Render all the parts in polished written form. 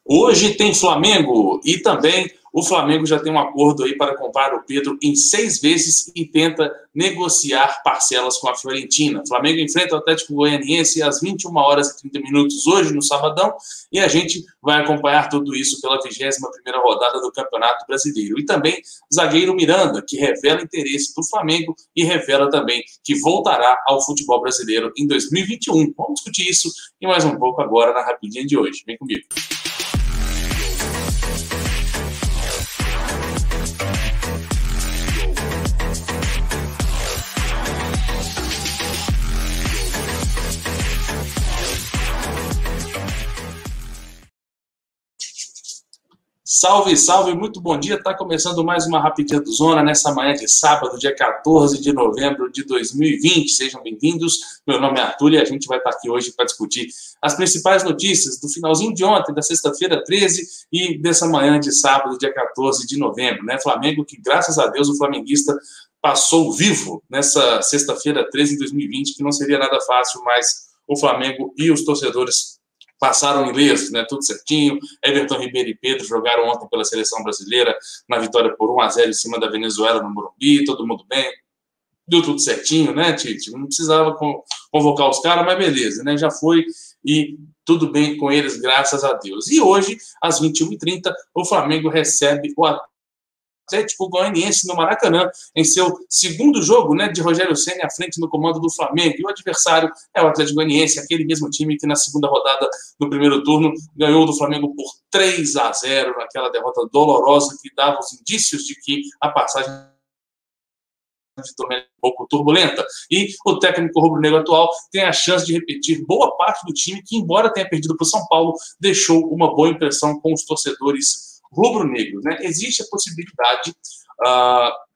Hoje tem Flamengo e também o Flamengo já tem um acordo aí para comprar o Pedro em 6 vezes e tenta negociar parcelas com a Fiorentina. O Flamengo enfrenta o Atlético Goianiense às 21 horas e 30 minutos hoje no sabadão e a gente vai acompanhar tudo isso pela 21ª rodada do Campeonato Brasileiro. E também o zagueiro Miranda, que revela interesse do Flamengo e revela também que voltará ao futebol brasileiro em 2021. Vamos discutir isso e mais um pouco agora na Rapidinha de hoje. Vem comigo. Salve, salve, muito bom dia. Está começando mais uma Rapidinha do Zona nessa manhã de sábado, dia 14 de novembro de 2020. Sejam bem-vindos. Meu nome é Arthur e a gente vai estar aqui hoje para discutir as principais notícias do finalzinho de ontem, da sexta-feira 13 e dessa manhã de sábado, dia 14 de novembro. Né? Flamengo, que graças a Deus o flamenguista passou vivo nessa sexta-feira 13 de 2020, que não seria nada fácil, mas o Flamengo e os torcedores passaram ilesos, né? Tudo certinho. Everton Ribeiro e Pedro jogaram ontem pela seleção brasileira na vitória por 1-0 em cima da Venezuela no Morumbi, todo mundo bem. Deu tudo certinho, né, Tite? Não precisava convocar os caras, mas beleza, né? Já foi e tudo bem com eles, graças a Deus. E hoje, às 21h30, o Flamengo recebe o Atlético Goianiense no Maracanã, em seu segundo jogo, né, de Rogério Ceni à frente no comando do Flamengo. E o adversário é o Atlético Goianiense, aquele mesmo time que na segunda rodada do primeiro turno ganhou do Flamengo por 3-0, naquela derrota dolorosa que dava os indícios de que a passagem de torneio um pouco turbulenta. E o técnico rubro-negro atual tem a chance de repetir boa parte do time que, embora tenha perdido para o São Paulo, deixou uma boa impressão com os torcedores rubro-negros, né? Existe a possibilidade,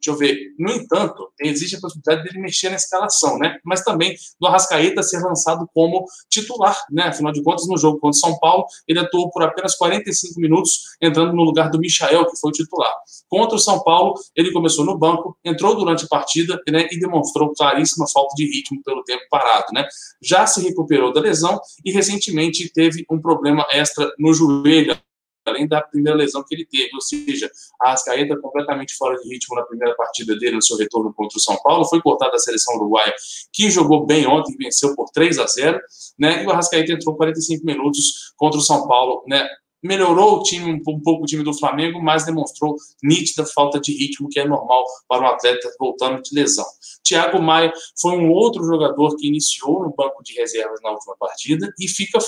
deixa eu ver, no entanto, existe a possibilidade dele mexer na escalação, né? Mas também do Arrascaeta ser lançado como titular, né? Afinal de contas, no jogo contra o São Paulo, ele atuou por apenas 45 minutos, entrando no lugar do Michael, que foi o titular. Contra o São Paulo, ele começou no banco, entrou durante a partida, né, e demonstrou claríssima falta de ritmo pelo tempo parado, né? Já se recuperou da lesão e recentemente teve um problema extra no joelho, além da primeira lesão que ele teve, ou seja, a Arrascaeta completamente fora de ritmo na primeira partida dele, no seu retorno contra o São Paulo, foi cortado da seleção uruguaia, que jogou bem ontem e venceu por 3-0, né, e o Arrascaeta entrou 45 minutos contra o São Paulo, né, melhorou o time, um pouco o time do Flamengo, mas demonstrou nítida falta de ritmo, que é normal para um atleta voltando de lesão. Thiago Maia foi um outro jogador que iniciou no banco de reservas na última partida e fica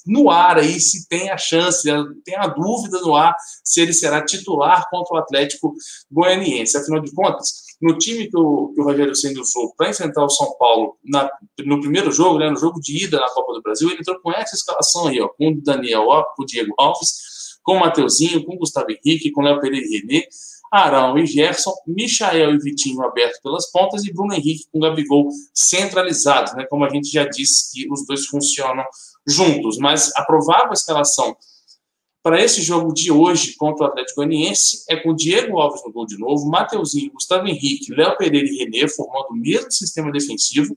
no ar aí se tem a chance, tem a dúvida no ar se ele será titular contra o Atlético Goianiense. Afinal de contas, no time que o Rogério Ceni usou para enfrentar o São Paulo no primeiro jogo, né, no jogo de ida na Copa do Brasil, ele entrou com essa escalação aí, ó, com o Daniel, com o Diego Alves, com o Mateuzinho, com o Gustavo Henrique, com o Léo Pereira e René, Arão e Gerson, Michael e Vitinho abertos pelas pontas e Bruno Henrique com o Gabigol centralizados, né, como a gente já disse que os dois funcionam juntos, mas a provável escalação para esse jogo de hoje contra o Atlético Goianiense é com Diego Alves no gol de novo, Mateuzinho, Gustavo Henrique, Léo Pereira e René formando o mesmo sistema defensivo.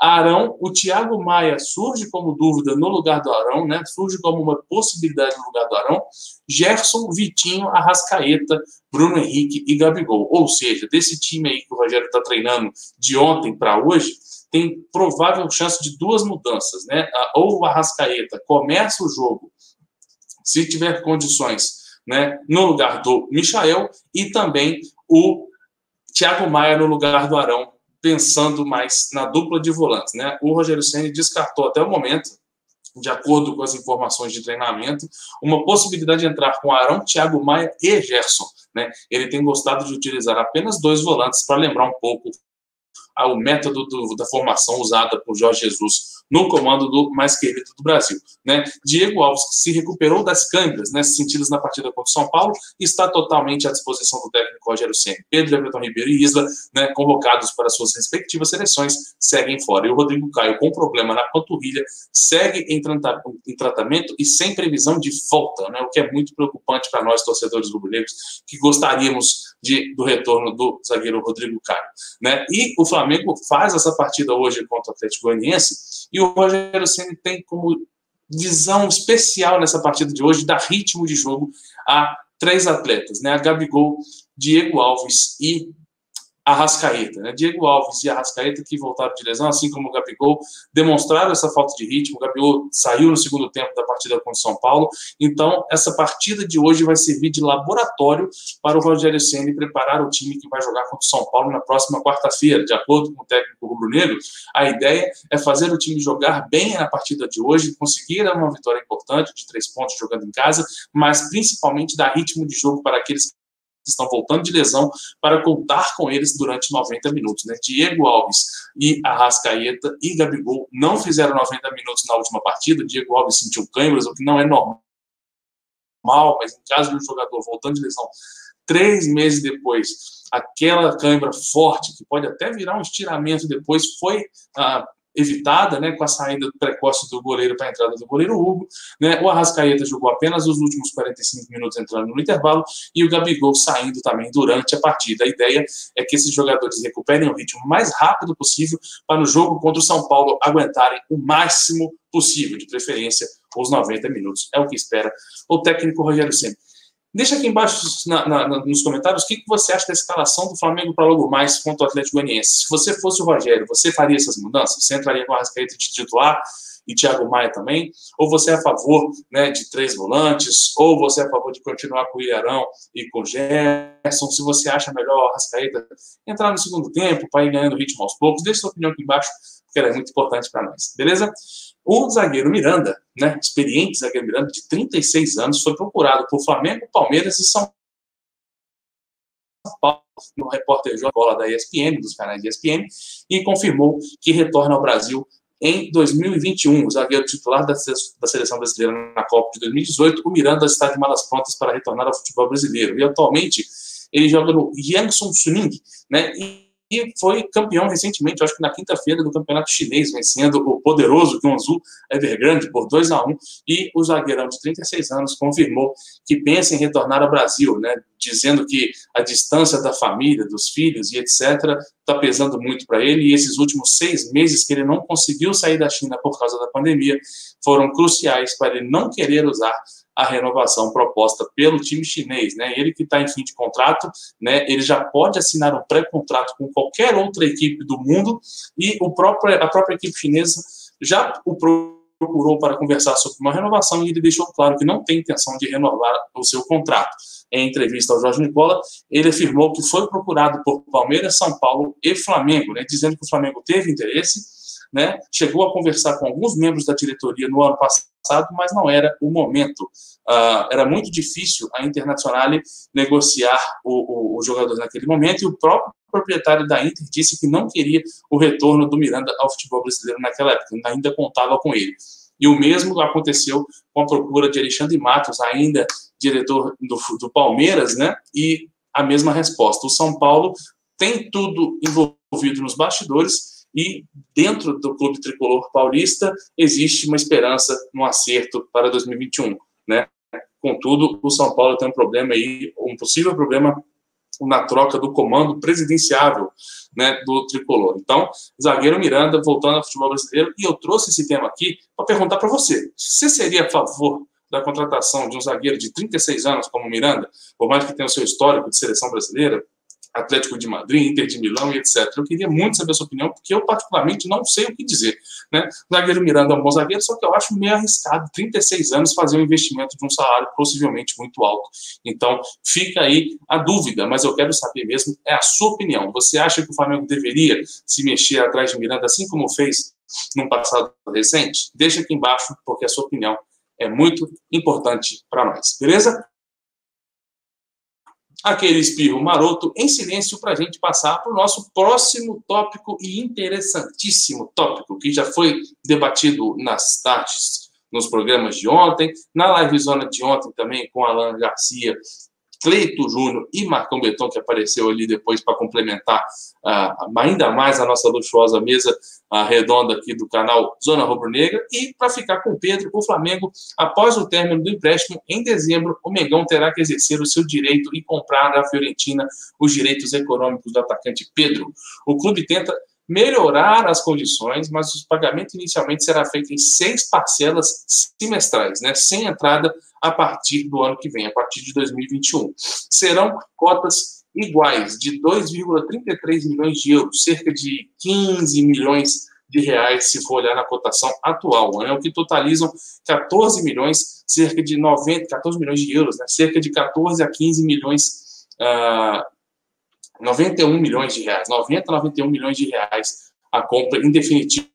Arão, o Thiago Maia surge como dúvida no lugar do Arão, né? Surge como uma possibilidade no lugar do Arão. Gerson, Vitinho, Arrascaeta, Bruno Henrique e Gabigol. Ou seja, desse time aí que o Rogério está treinando de ontem para hoje, tem provável chance de duas mudanças, né? Ou o Arrascaeta começa o jogo, se tiver condições, né, no lugar do Michael, e também o Thiago Maia no lugar do Arão, pensando mais na dupla de volantes, né? O Rogério Ceni descartou até o momento, de acordo com as informações de treinamento, uma possibilidade de entrar com Arão, Thiago Maia e Gerson, né? Ele tem gostado de utilizar apenas 2 volantes para lembrar um pouco ao método da formação usada por Jorge Jesus no comando do mais querido do Brasil, né? Diego Alves, que se recuperou das câimbras, né, sentidas na partida contra o São Paulo, está totalmente à disposição do técnico Rogério Ceni. Pedro, Everton Ribeiro e Isla, né, convocados para suas respectivas seleções, seguem fora. E o Rodrigo Caio, com problema na panturrilha, segue em tratamento e sem previsão de volta, né, o que é muito preocupante para nós, torcedores rubro-negros, que gostaríamos do retorno do zagueiro Rodrigo Caio, né? E o Flamengo faz essa partida hoje contra o Atlético Goianiense e o Rogério Ceni tem como visão especial nessa partida de hoje, dar ritmo de jogo a 3 atletas, né? A Gabigol, Diego Alves e Arrascaeta, né? Diego Alves e Arrascaeta, que voltaram de lesão, assim como o Gabigol, demonstraram essa falta de ritmo. O Gabigol saiu no segundo tempo da partida contra o São Paulo. Então, essa partida de hoje vai servir de laboratório para o Rogério Ceni preparar o time que vai jogar contra o São Paulo na próxima quarta-feira. De acordo com o técnico rubro-negro, a ideia é fazer o time jogar bem na partida de hoje, conseguir uma vitória importante de 3 pontos jogando em casa, mas principalmente dar ritmo de jogo para aqueles que estão voltando de lesão, para contar com eles durante 90 minutos, né? Diego Alves e Arrascaeta e Gabigol não fizeram 90 minutos na última partida. Diego Alves sentiu câimbras, o que não é normal, mas em caso de um jogador voltando de lesão 3 meses depois, aquela câimbra forte, que pode até virar um estiramento depois, foi evitada, né, com a saída precoce do goleiro para a entrada do goleiro Hugo, né? O Arrascaeta jogou apenas os últimos 45 minutos entrando no intervalo e o Gabigol saindo também durante a partida. A ideia é que esses jogadores recuperem o ritmo mais rápido possível para no jogo contra o São Paulo aguentarem o máximo possível, de preferência os 90 minutos. É o que espera o técnico Rogério Ceni. Deixa aqui embaixo nos comentários o que você acha da escalação do Flamengo para logo mais contra o Atlético Goianiense. Se você fosse o Rogério, você faria essas mudanças? Você entraria com o Arrascaeta de titular e Thiago Maia também? Ou você é a favor, né, de 3 volantes? Ou você é a favor de continuar com o Ilharão e com o Gerson? Se você acha melhor o Arrascaeta entrar no segundo tempo para ir ganhando ritmo aos poucos, deixa sua opinião aqui embaixo, porque ela é muito importante para nós. Beleza? O zagueiro Miranda, né, experiente zagueiro Miranda, de 36 anos, foi procurado por Flamengo, Palmeiras e São Paulo, no repórter João Bola da ESPN, dos canais de ESPN, e confirmou que retorna ao Brasil em 2021. O zagueiro titular da seleção brasileira na Copa de 2018, o Miranda está de malas prontas para retornar ao futebol brasileiro. E atualmente ele joga no Jiangsu Suning, né, e foi campeão recentemente, acho que na quinta-feira, do campeonato chinês, vencendo o poderoso Guangzhou Evergrande por 2-1, e o zagueirão de 36 anos confirmou que pensa em retornar ao Brasil, né, dizendo que a distância da família, dos filhos e etc. está pesando muito para ele, e esses últimos 6 meses que ele não conseguiu sair da China por causa da pandemia foram cruciais para ele não querer usar a renovação proposta pelo time chinês, né? Ele que está em fim de contrato, né? Ele já pode assinar um pré-contrato com qualquer outra equipe do mundo, e a própria equipe chinesa já o procurou para conversar sobre uma renovação, e ele deixou claro que não tem intenção de renovar o seu contrato. Em entrevista ao Jorge Nicola, ele afirmou que foi procurado por Palmeiras, São Paulo e Flamengo, né? Dizendo que o Flamengo teve interesse, né? Chegou a conversar com alguns membros da diretoria no ano passado, mas não era o momento. Era muito difícil a Internacional negociar o jogador naquele momento, e o próprio proprietário da Inter disse que não queria o retorno do Miranda ao futebol brasileiro naquela época, ainda contava com ele. E o mesmo aconteceu com a procura de Alexandre Matos, ainda diretor do Palmeiras, né? E a mesma resposta. O São Paulo tem tudo envolvido nos bastidores, e dentro do clube tricolor paulista existe uma esperança no acerto para 2021, né? Contudo, o São Paulo tem um problema aí, um possível problema na troca do comando presidenciável, né, do tricolor. Então, zagueiro Miranda voltando ao futebol brasileiro, e eu trouxe esse tema aqui para perguntar para você: você seria a favor da contratação de um zagueiro de 36 anos como o Miranda, por mais que tenha o seu histórico de seleção brasileira, Atlético de Madrid, Inter de Milão e etc. Eu queria muito saber a sua opinião, porque eu particularmente não sei o que dizer, né? O zagueiro Miranda é um bom zagueiro, só que eu acho meio arriscado, 36 anos, fazer um investimento de um salário possivelmente muito alto. Então, fica aí a dúvida, mas eu quero saber mesmo, é a sua opinião. Você acha que o Flamengo deveria se mexer atrás de Miranda, assim como fez num passado recente? Deixa aqui embaixo, porque a sua opinião é muito importante para nós, beleza? Aquele espirro maroto em silêncio para a gente passar para o nosso próximo tópico, e interessantíssimo tópico, que já foi debatido nas tardes, nos programas de ontem, na livezona de ontem também, com Alan Garcia, Cleito Júnior e Marcão Beton, que apareceu ali depois para complementar ainda mais a nossa luxuosa mesa redonda aqui do canal Zona Rubro-Negra. E para ficar com o Pedro, o Flamengo, após o término do empréstimo, em dezembro, o Mengão terá que exercer o seu direito e comprar da Fiorentina os direitos econômicos do atacante Pedro. O clube tenta melhorar as condições, mas o pagamento inicialmente será feito em 6 parcelas semestrais, né, sem entrada a partir do ano que vem, a partir de 2021. Serão cotas iguais de 2,33 milhões de euros, cerca de 15 milhões de reais, se for olhar na cotação atual, né, o que totalizam 14 milhões, cerca de 14 milhões de euros, né, cerca de 14 a 15 milhões, 91 milhões de reais, 91 milhões de reais a compra em definitivo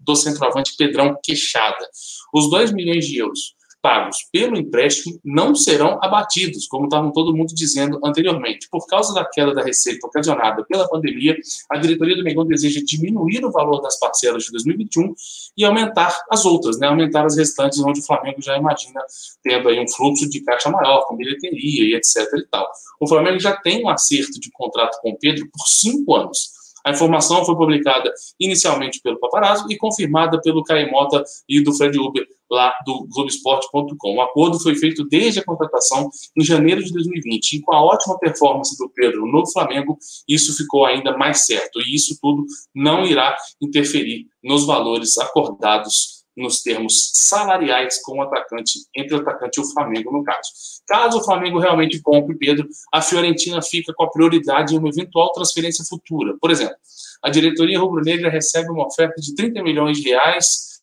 do centroavante Pedrão Queixada. Os 2 milhões de euros pagos pelo empréstimo não serão abatidos, como estavam todo mundo dizendo anteriormente. Por causa da queda da receita ocasionada pela pandemia, a diretoria do Mengão deseja diminuir o valor das parcelas de 2021 e aumentar as outras, né? Aumentar as restantes, onde o Flamengo já imagina tendo aí um fluxo de caixa maior, com bilheteria e etc. e tal. O Flamengo já tem um acerto de contrato com o Pedro por 5 anos. A informação foi publicada inicialmente pelo Paparazzo e confirmada pelo Caio Mota e do Fred Uber, lá do Globoesporte.com. O acordo foi feito desde a contratação em janeiro de 2020. E com a ótima performance do Pedro no Flamengo, isso ficou ainda mais certo. E isso tudo não irá interferir nos valores acordados nos termos salariais com o atacante, entre o atacante e o Flamengo, no caso. Caso o Flamengo realmente compre Pedro, a Fiorentina fica com a prioridade em uma eventual transferência futura. Por exemplo, a diretoria rubro-negra recebe uma oferta de 30 milhões de reais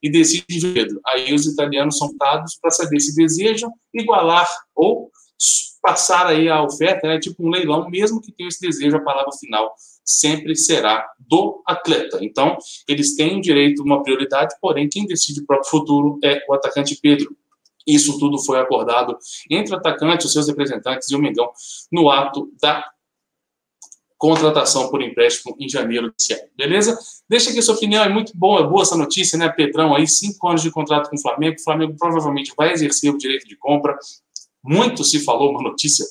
e decide Pedro. Aí os italianos são dados para saber se desejam igualar ou passar aí a oferta, né, tipo um leilão, mesmo que tenha esse desejo, a palavra final sempre será do atleta. Então, eles têm direito a uma prioridade, porém, quem decide o próprio futuro é o atacante Pedro. Isso tudo foi acordado entre o atacante, os seus representantes e o Mengão no ato da contratação por empréstimo em janeiro desse ano. Beleza? Deixa aqui a sua opinião, é muito bom, é boa essa notícia, né? Pedrão aí, 5 anos de contrato com o Flamengo provavelmente vai exercer o direito de compra. Muito se falou, uma notícia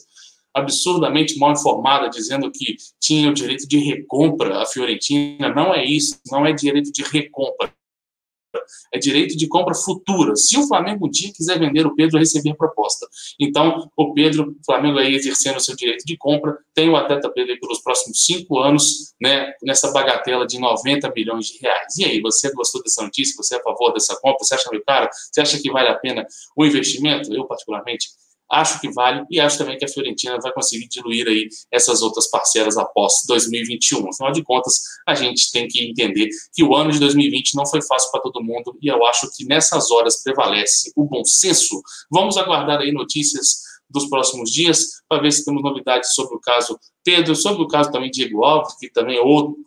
absurdamente mal informada, dizendo que tinha o direito de recompra a Fiorentina. Não é isso, não é direito de recompra. É direito de compra futura. Se o Flamengo um dia quiser vender o Pedro, receber a proposta. Então, o Flamengo aí exercendo o seu direito de compra, tem o atleta Pedro aí pelos próximos 5 anos, né, nessa bagatela de 90 milhões de reais. E aí, você gostou dessa notícia? Você é a favor dessa compra? Você acha meio caro? Você acha que vale a pena o investimento? Eu, particularmente, acho que vale, e acho também que a Fiorentina vai conseguir diluir aí essas outras parcelas após 2021. Afinal de contas, a gente tem que entender que o ano de 2020 não foi fácil para todo mundo, e eu acho que nessas horas prevalece o bom senso. Vamos aguardar aí notícias dos próximos dias, para ver se temos novidades sobre o caso Pedro, sobre o caso também Diego Alves, que também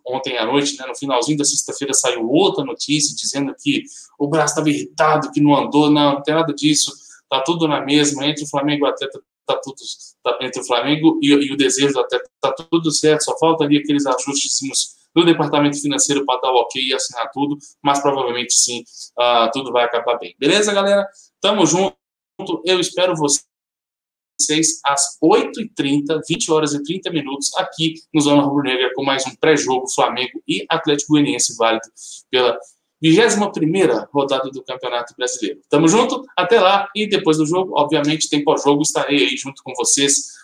ontem à noite, né, no finalzinho da sexta-feira, saiu outra notícia dizendo que o braço estava irritado, que não andou, não tem nada disso. Tá tudo na mesma, entre o Flamengo e o atleta, entre o Flamengo e o desejo do atleta, tá tudo certo, só falta ali aqueles ajustes do departamento financeiro para dar o ok e assinar tudo, mas provavelmente sim, tudo vai acabar bem. Beleza, galera? Tamo junto, eu espero vocês às 8h30, 20 horas e 30 minutos, aqui no Zona Rubro-Negra, com mais um pré-jogo Flamengo e Atlético Goianiense válido pela 21ª rodada do Campeonato Brasileiro. Tamo junto, até lá, e depois do jogo, obviamente, tem pós-jogo, estarei aí junto com vocês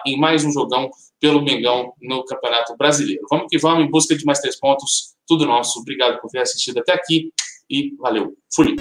em mais um jogão pelo Mengão no Campeonato Brasileiro. Vamos que vamos, em busca de mais 3 pontos, tudo nosso. Obrigado por ter assistido até aqui, e valeu. Fui!